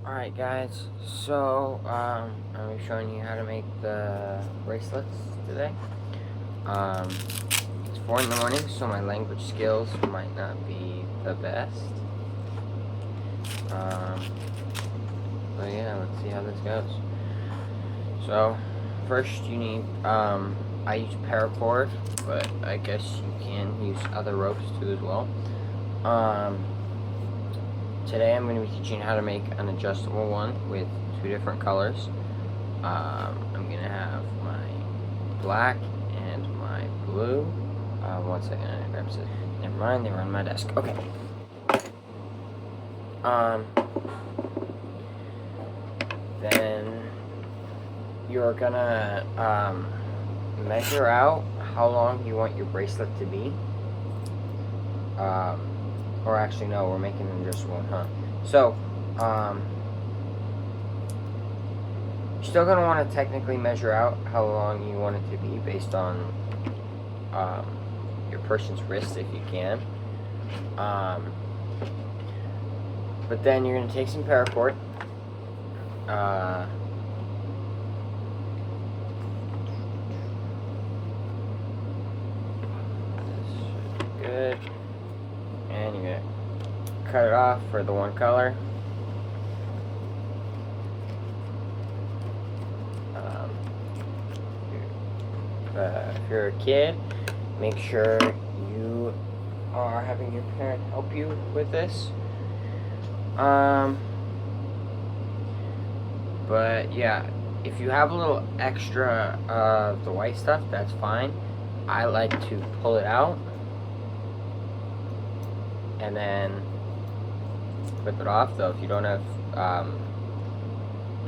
Alright guys, so I'm showing you how to make the bracelets today. It's 4 in the morning, so my language skills might not be the best. But yeah, let's see how this goes. So, first you need, I use paracord, but I guess you can use other ropes too as well. Today I'm going to be teaching how to make an adjustable one with 2 different colors. I'm going to have my black and my blue. One second, I grab it. Never mind, they were on my desk. Okay. Then you're gonna measure out how long you want your bracelet to be. Or actually, no, we're making an adjustable one, huh? So, you're still going to want to technically measure out how long you want it to be based on your person's wrist if you can. But then you're going to take some paracord. This should be good. And you're going to cut it off for the one color. If you're a kid, make sure you are having your parent help you with this. But yeah, if you have a little extra of the white stuff, that's fine. I like to pull it out and then flip it off, though if you don't have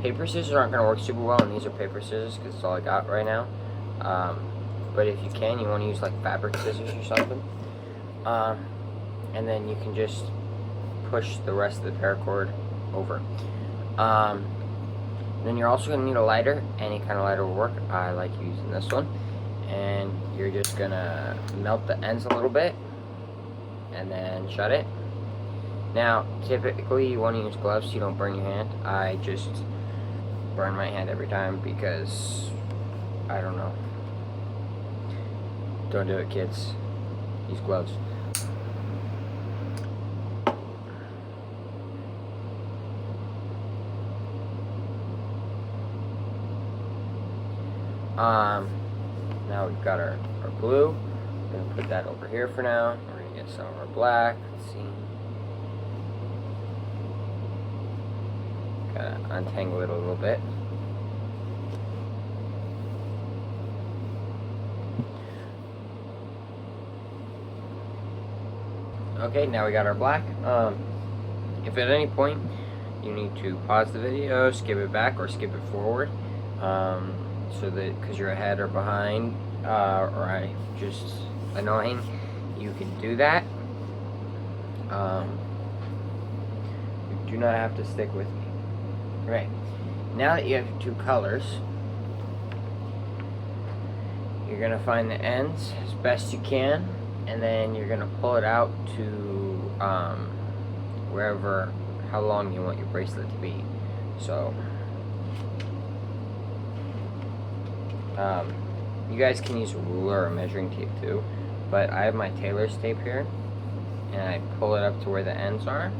paper scissors aren't going to work super well, and these are paper scissors because it's all I got right now. But if you can, you want to use like fabric scissors or something, and then you can just push the rest of the paracord over. Then you're also going to need a lighter. Any kind of lighter will work. I like using this one. And you're just going to melt the ends a little bit and then shut it. Now, typically you want to use gloves so you don't burn your hand. I just burn my hand every time because, I don't know. Don't do it, kids. Use gloves. Now we've got our blue. We're going to put that over here for now. We're going to get some of our black. Let's see. Gotta untangle it a little bit. Okay, now we got our black. If at any point you need to pause the video, skip it back, or skip it forward, so that because you're ahead or behind, or just annoying, you can do that. You do not have to stick with me. Right. Now that you have your 2 colors, you're going to find the ends as best you can, and then you're going to pull it out to wherever, how long you want your bracelet to be. So, you guys can use a ruler or measuring tape too, but I have my tailor's tape here, and I pull it up to where the ends are,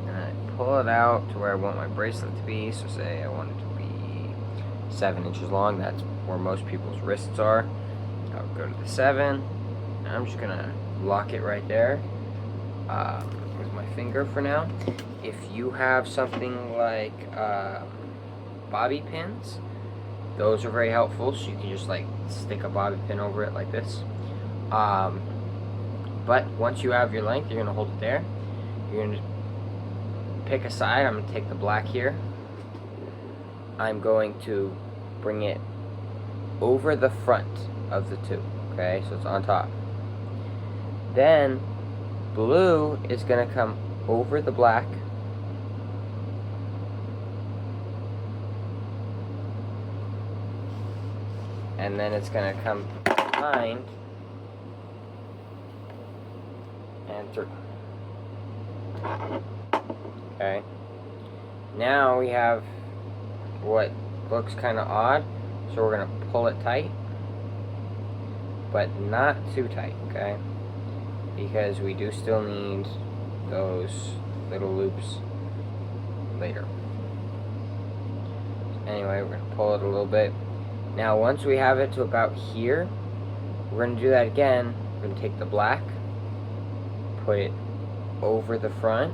and I pull it out to where I want my bracelet to be. So say I want it to be 7 inches long. That's where most people's wrists are. I'll go to the 7, and I'm just gonna lock it right there with my finger for now. If you have something like bobby pins, those are very helpful, so you can just like stick a bobby pin over it like this. But once you have your length, you're going to hold it there. You're going to pick a side. I'm going to take the black here. I'm going to bring it over the front of the 2. Okay, so it's on top. Then blue is going to come over the black. And then it's going to come behind and through. Okay. Now we have what looks kind of odd, so we're going to pull it tight, but not too tight, okay? Because we do still need those little loops later. Anyway, we're going to pull it a little bit. Now once we have it to about here, we're going to do that again. We're going to take the black, put it over the front,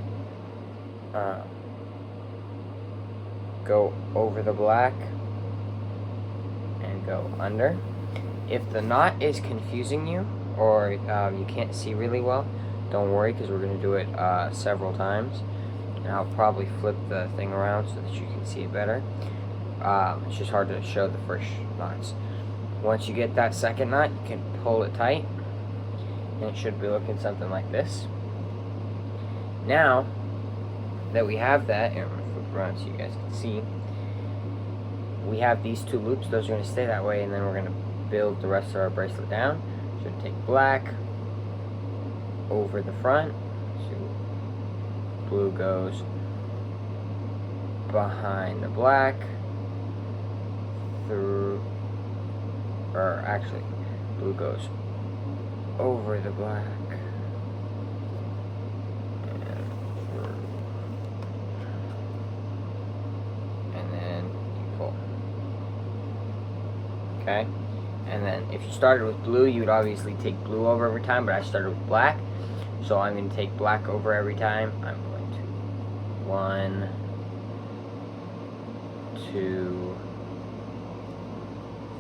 go over the black, and go under. If the knot is confusing you, or you can't see really well, don't worry, because we're going to do it several times. And I'll probably flip the thing around so that you can see it better. It's just hard to show the first knots. Once you get that second knot, you can pull it tight, and it should be looking something like this. Now that we have that, here, I'm going to flip around so you guys can see. We have these two loops, those are going to stay that way, and then we're going to build the rest of our bracelet down. So take black over the front, so blue goes behind the black, through, or actually, blue goes over the black, and then you pull. Okay? And then if you started with blue, you would obviously take blue over every time, but I started with black. So I'm going to take black over every time. I'm going to 1, 2,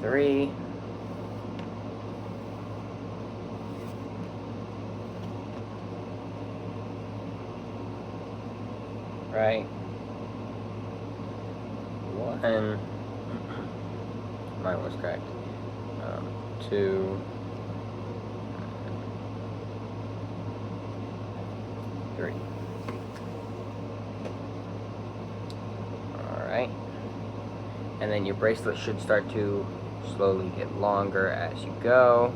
3. Right? 1. Mine was correct. 2, 3. Alright. And then your bracelet should start to slowly get longer as you go.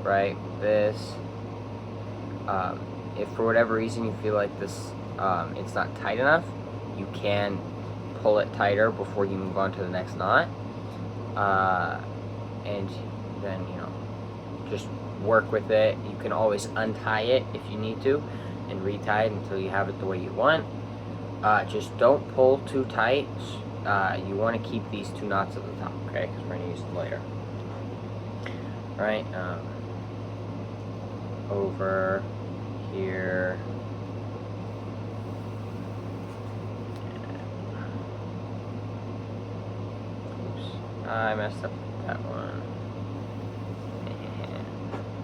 Right? This. If for whatever reason you feel like this, it's not tight enough, you can pull it tighter before you move on to the next knot. And then, you know, just work with it. You can always untie it if you need to and retie it until you have it the way you want. Just don't pull too tight. You want to keep these two knots at the top, okay, because we're going to use them later. Alright, over here. Oops, I messed up that one.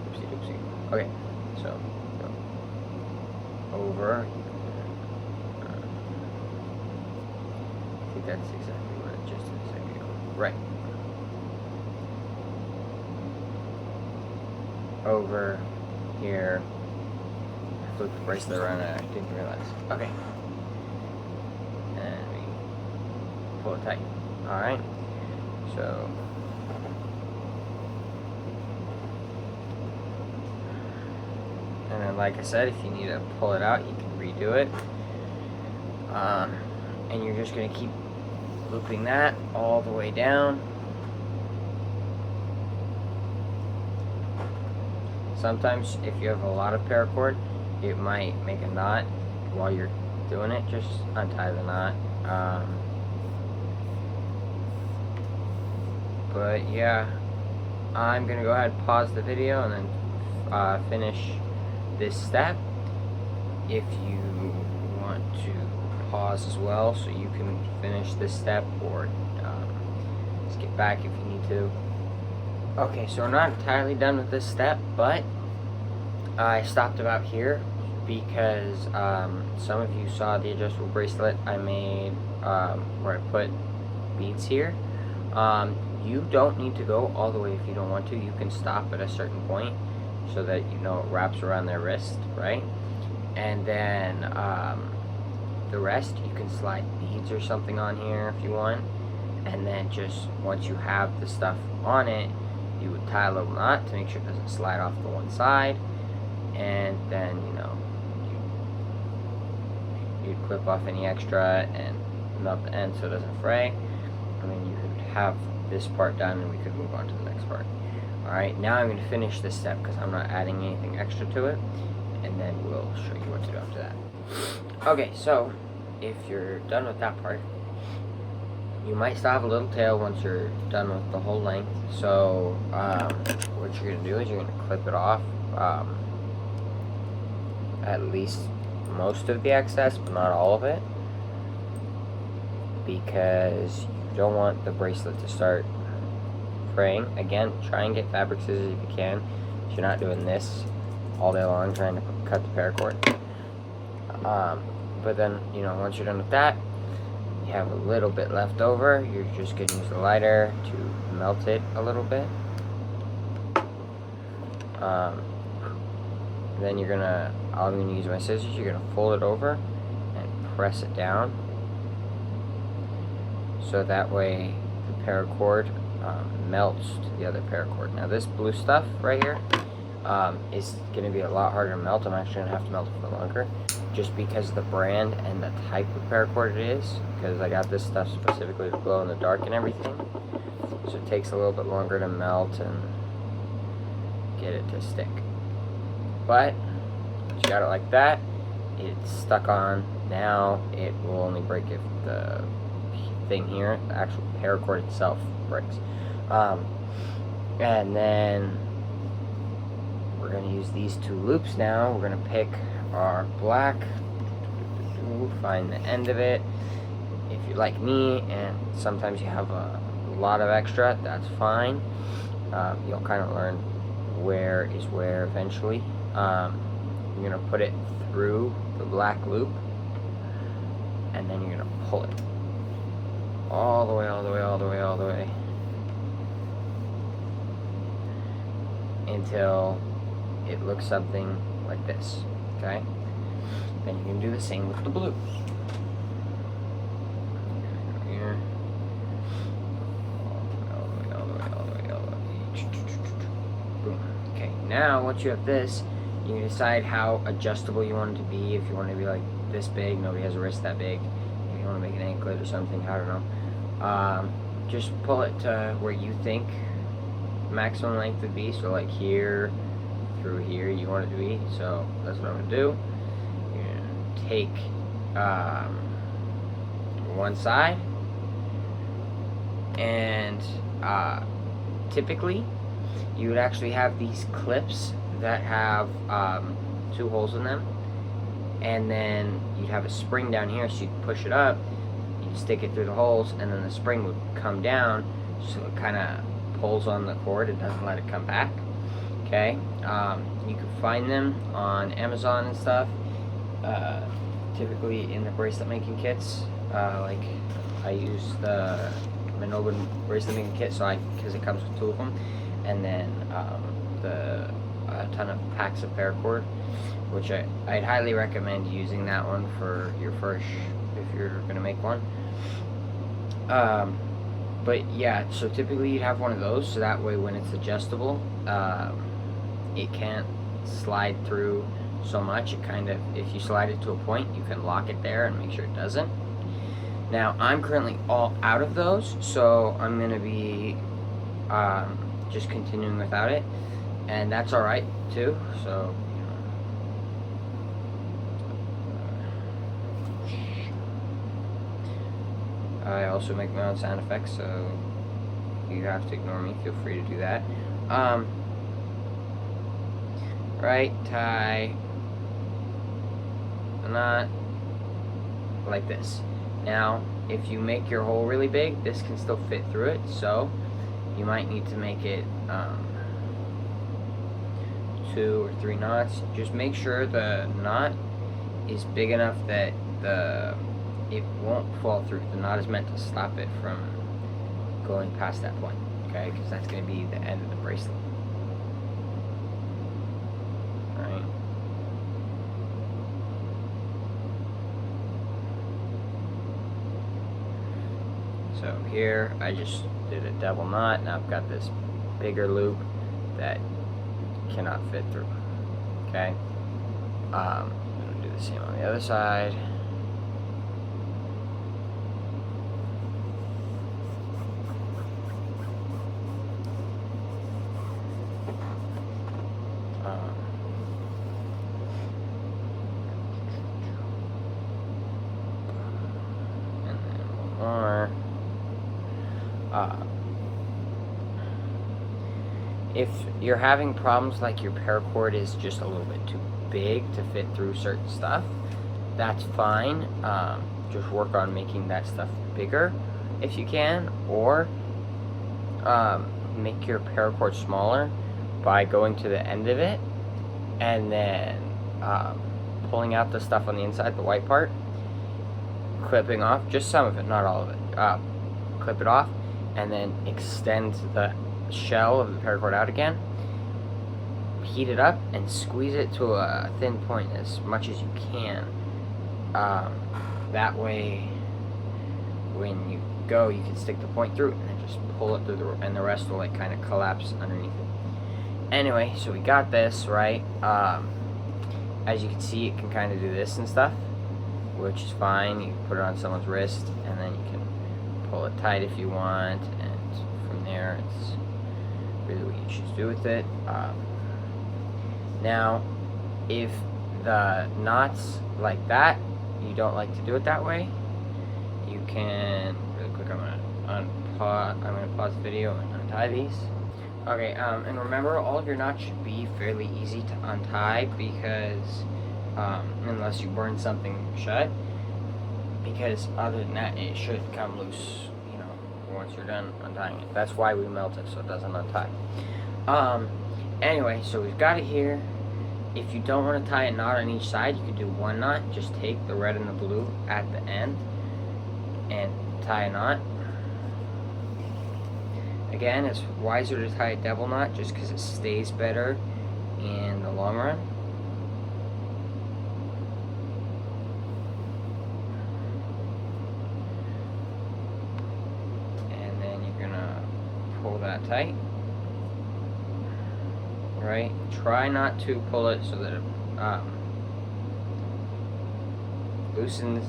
Oopsie doopsie. Okay, so go over. I think that's exactly what it just did a second ago. Right. Over here. I flipped the bracelet around and I didn't realize. Okay. And we pull it tight. Alright. So and then, like I said, if you need to pull it out, you can redo it. And you're just going to keep looping that all the way down. Sometimes, if you have a lot of paracord, it might make a knot while you're doing it. Just untie the knot. But yeah, I'm going to go ahead and pause the video and then finish this step. If you want to pause as well so you can finish this step, or skip back if you need to. Okay, so we're not entirely done with this step, but I stopped about here because some of you saw the adjustable bracelet I made where I put beads here. You don't need to go all the way if you don't want to. You can stop at a certain point so that you know it wraps around their wrist, right? And then the rest you can slide beads or something on here if you want. And then just once you have the stuff on it, you would tie a little knot to make sure it doesn't slide off to one side. And then, you know, you'd clip off any extra and melt the end so it doesn't fray, and then you could have this part done and we could move on to the next part. Alright, now I'm going to finish this step because I'm not adding anything extra to it, and then we'll show you what to do after that. Okay, so if you're done with that part, you might still have a little tail once you're done with the whole length. So what you're going to do is you're going to clip it off, at least most of the excess, but not all of it, because you don't want the bracelet to start fraying. Again, try and get fabric scissors if you can, so you're not doing this all day long trying to cut the paracord. But then, once you're done with that, you have a little bit left over. You're just going to use the lighter to melt it a little bit. Then I'm going to use my scissors. You're going to fold it over and press it down, so that way the paracord melts to the other paracord. Now this blue stuff right here is going to be a lot harder to melt. I'm actually going to have to melt it for longer, just because of the brand and the type of paracord it is, because I got this stuff specifically to glow in the dark and everything, so it takes a little bit longer to melt and get it to stick. But once you got it like that, it's stuck on. Now it will only break if the thing here, the actual paracord itself, breaks. And then we're going to use these two loops now. We're going to pick our black, find the end of it. If you're like me and sometimes you have a lot of extra, that's fine. You'll kind of learn where is where eventually. You're going to put it through the black loop, and then you're going to pull it all the way, all the way, all the way, all the way, until it looks something like this. Okay? Then you can do the same with the blue. Here. All the way, all the way, all the way, all the way. Boom. Okay, now once you have this, you can decide how adjustable you want it to be. If you want it to be like this big, nobody has a wrist that big. If you want to make an anklet or something, I don't know. Just pull it to where you think maximum length would be. So like here through here you want it to be. So that's what I'm going to do. You're going to take one side, and typically you would actually have these clips that have 2 holes in them, and then you'd have a spring down here, so you'd push it up, you'd stick it through the holes, and then the spring would come down, so it kind of pulls on the cord. It doesn't let it come back. Okay, you can find them on Amazon and stuff, typically in the bracelet making kits. Like I use the Manobin bracelet making kit, because it comes with 2 of them, and then a ton of packs of paracord, which I'd highly recommend using that one for your first, if you're gonna make one. But yeah, so typically you'd have one of those, so that way when it's adjustable, it can't slide through so much. It kind of, if you slide it to a point, you can lock it there and make sure it doesn't. Now I'm currently all out of those, so I'm gonna be just continuing without it, and that's alright too. So I also make my own sound effects, so you have to ignore me, feel free to do that. Right, tie a knot like this. Now if you make your hole really big, this can still fit through it, so you might need to make it 2 or 3 knots. Just make sure the knot is big enough that it won't fall through. The knot is meant to stop it from going past that point, okay? Because that's going to be the end of the bracelet. Alright. So here I just did a double knot. Now I've got this bigger loop that cannot fit through. Okay. I'm gonna do the same on the other side. more. If you're having problems like your paracord is just a little bit too big to fit through certain stuff, that's fine. Just work on making that stuff bigger if you can, or make your paracord smaller by going to the end of it and then pulling out the stuff on the inside, the white part, clipping off just some of it, not all of it. Clip it off and then extend the shell of the paracord out again, heat it up and squeeze it to a thin point as much as you can. That way when you go, you can stick the point through and then just pull it through and the rest will like kind of collapse underneath it. Anyway, so we got this, right? As you can see, it can kind of do this and stuff, which is fine. You can put it on someone's wrist and then you can pull it tight if you want, and from there it's really what you choose to do with it. Now, if the knots like that, you don't like to do it that way, you can, really quick, I'm gonna pause the video and untie these. Okay, and remember, all of your knots should be fairly easy to untie because, unless you burn something shut, because other than that, it should come loose, you know, once you're done untying it. That's why we melt it, so it doesn't untie. Anyway, so we've got it here. If you don't want to tie a knot on each side, you can do one knot. Just take the red and the blue at the end and tie a knot. Again, it's wiser to tie a double knot just because it stays better in the long run. And then you're gonna pull that tight. Right? Try not to pull it so that it loosens,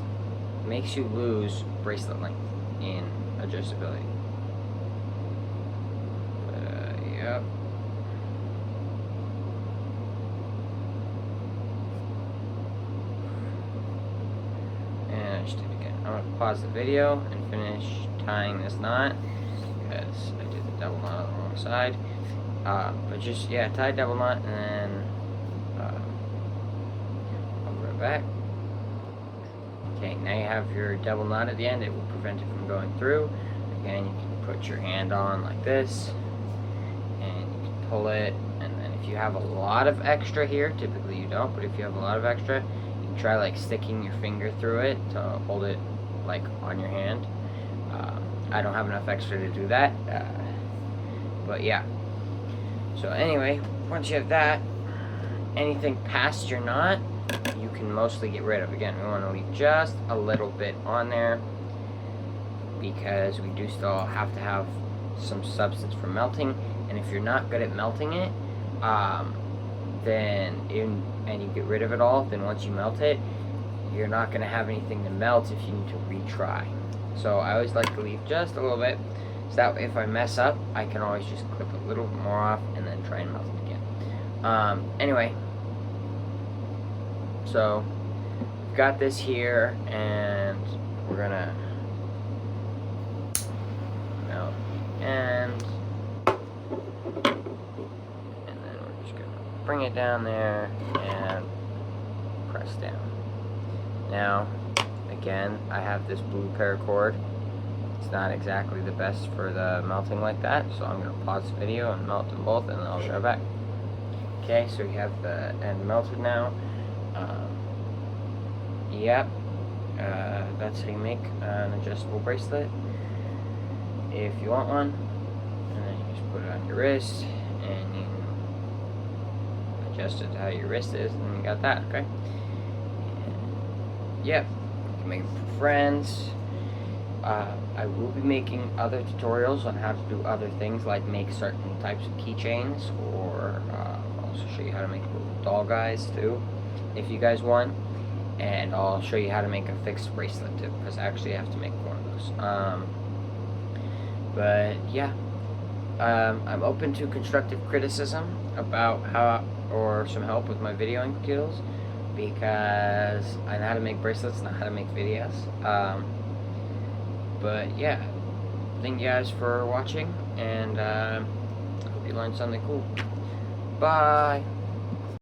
makes you lose bracelet length in adjustability. Yep. And I just did it again. I'm going to pause the video and finish tying this knot because I did the double knot on the wrong side. But just, yeah, tie a double knot and then I'll be right back. Okay, now you have your double knot at the end. It will prevent it from going through. Again, you can put your hand on like this and you can pull it, and then if you have a lot of extra here, typically you don't, but if you have a lot of extra, you can try like sticking your finger through it to hold it like on your hand. I don't have enough extra to do that, but yeah. So anyway, once you have that, anything past your knot, you can mostly get rid of. Again, we want to leave just a little bit on there because we do still have to have some substance for melting. And if you're not good at melting it, and you get rid of it all, then once you melt it, you're not going to have anything to melt if you need to retry. So I always like to leave just a little bit, so that way if I mess up, I can always just clip a little bit more off and then try and melt it again. Anyway, so we've got this here, and we're gonna melt and then we're just gonna bring it down there and press down. Now, again, I have this blue paracord. It's not exactly the best for the melting like that, so I'm going to pause the video and melt them both, and then I'll be right back. Okay, so we have the end melted now. Yep, that's how you make an adjustable bracelet if you want one. And then you just put it on your wrist, and you adjust it to how your wrist is, and then you got that, okay? And, yep, you can make them for friends. I will be making other tutorials on how to do other things, like make certain types of keychains, or also show you how to make little doll guys too, if you guys want. And I'll show you how to make a fixed bracelet too, because I actually have to make one of those. But yeah, I'm open to constructive criticism about how, or some help with my videoing skills, because I know how to make bracelets, not how to make videos. But yeah, thank you guys for watching, and hope you learned something cool. Bye!